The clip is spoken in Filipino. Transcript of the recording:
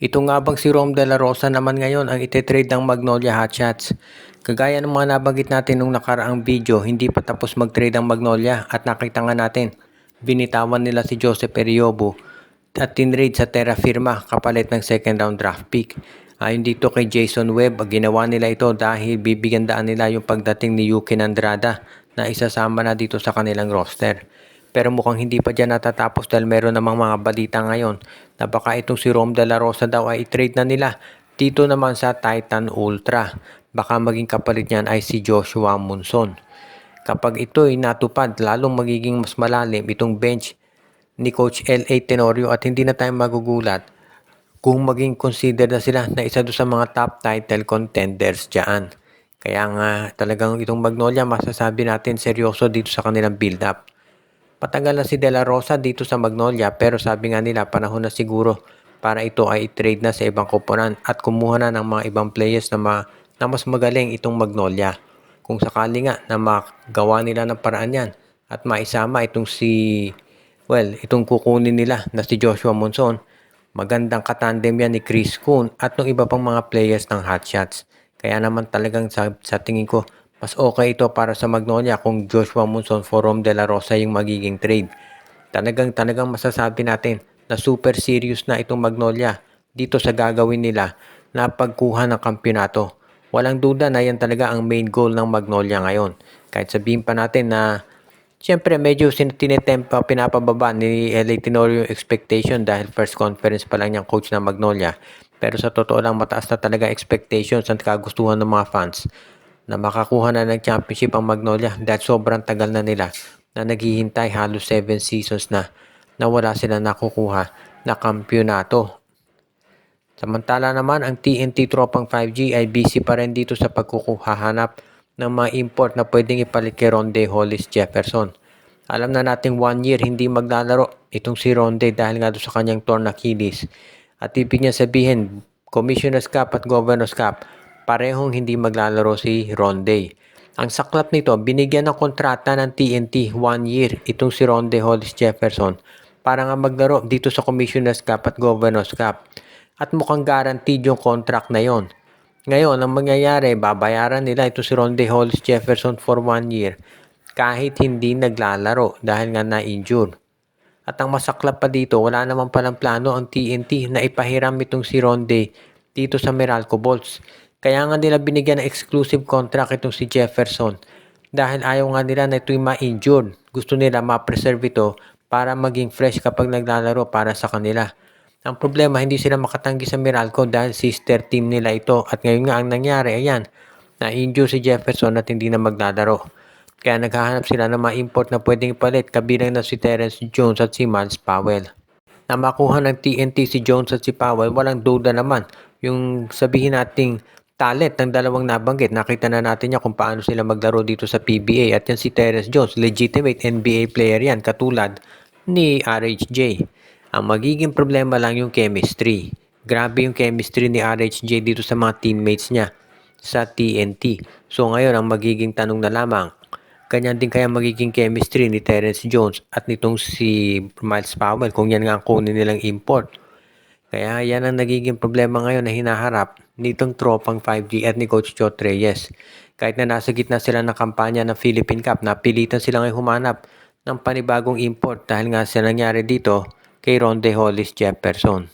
Ito nga bang si Rom De La Rosa naman ngayon ang ite-trade ng Magnolia Hotshots? Kagaya ng mga nabanggit natin nung nakaraang video, hindi pa tapos mag-trade ang Magnolia at nakita nga natin, binitawan nila si Joseph Eriobo at tinrade sa Terra Firma kapalit ng second round draft pick. Ayon dito kay Jason Webb, ginawa nila ito dahil bibigandaan nila yung pagdating ni Yukin Andrada na isasama na dito sa kanilang roster. Pero mukhang hindi pa dyan natatapos dahil meron namang mga balita ngayon na baka itong si Rom De La Rosa daw ay i-trade na nila dito naman sa Titan Ultra. Baka maging kapalit niyan ay si Joshua Monson. Kapag ito ay natupad, lalong magiging mas malalim itong bench ni Coach L.A. Tenorio at hindi na tayo magugulat kung maging consider na sila na isa doon sa mga top title contenders dyan. Kaya nga talagang itong Magnolia masasabi natin seryoso dito sa kanilang build-up. Patagal na si De La Rosa dito sa Magnolia pero sabi nga nila panahon na siguro para ito ay i-trade na sa ibang koponan at kumuha na ng mga ibang players na mas magaling itong Magnolia. Kung sakali nga na magawa nila ng paraan yan at maisama itong itong kukunin nila na si Joshua Monson, magandang katandem yan ni Chris Kuhn at ng iba pang mga players ng Hotshots. Kaya naman talagang sa tingin ko, mas okay ito para sa Magnolia kung Joshua Monson for Rom De La Rosa yung magiging trade. Talagang masasabi natin na super serious na itong Magnolia dito sa gagawin nila na pagkuha ng kampyonato. Walang duda na yan talaga ang main goal ng Magnolia ngayon. Kahit sabihin pa natin na siyempre medyo pinapababa ni L.A. Tenorio yung expectation dahil first conference pa lang niyang coach ng Magnolia. Pero sa totoo lang mataas na talaga expectations at kagustuhan ng mga fans na makakuha na ng championship ang Magnolia dahil sobrang tagal na nila na naghihintay, halos 7 seasons na wala sila nakukuha na kampyonato. Samantala naman ang TNT Tropang 5G ay busy pa rin dito sa pagkukuhahanap ng mga import na pwedeng ipalit kay Ronde Hollis Jefferson. Alam na nating 1 year hindi maglalaro itong si Ronde dahil nga doon sa kanyang torn Achilles. At ibig niya sabihin, Commissioner's Cup at Governor's Cup, parehong hindi maglalaro si Ronde. Ang saklap nito, binigyan ng kontrata ng TNT 1 year itong si Ronde Hollis Jefferson para nga maglaro dito sa Commissioner's Cup at Governor's Cup. At mukhang guaranteed yung contract na yon. Ngayon, ang mangyayari, babayaran nila ito si Ronde Hollis Jefferson for 1 year kahit hindi naglalaro dahil nga na-injure. At ang masaklap pa dito, wala naman palang plano ang TNT na ipahiram itong si Ronde dito sa Meralco Bolts. Kaya nga nila binigyan ng exclusive contract itong si Jefferson dahil ayaw nga nila na ito'y ma-injured. Gusto nila ma-preserve ito para maging fresh kapag naglalaro para sa kanila. Ang problema, hindi sila makatanggi sa Meralco dahil sister team nila ito at ngayon nga ang nangyari, ayan, na-injure si Jefferson at hindi na maglalaro. Kaya naghahanap sila ng mga import na pwedeng ipalit kabilang na si Terrence Jones at si Miles Powell. Na makuha ng TNT si Jones at si Powell, walang duda naman yung sabihin nating talent ng dalawang nabanggit. Nakita na natin niya kung paano sila maglaro dito sa PBA. At yan si Terrence Jones, legitimate NBA player yan katulad ni RHJ. Ang magiging problema lang yung chemistry. Grabe yung chemistry ni RHJ dito sa mga teammates niya sa TNT. So ngayon ang magiging tanong na lamang, ganyan din kaya magiging chemistry ni Terrence Jones at nitong si Miles Powell kung yan nga ang kunin nilang import. Kaya yan ang nagiging problema ngayon na hinaharap nitong Tropang 5G at ni Coach Chot Reyes. Kahit na nasa gitna sila ng kampanya ng Philippine Cup, napilitan sila ngayon humanap ng panibagong import dahil nga sa nangyari dito kay Ronde Hollis Jefferson.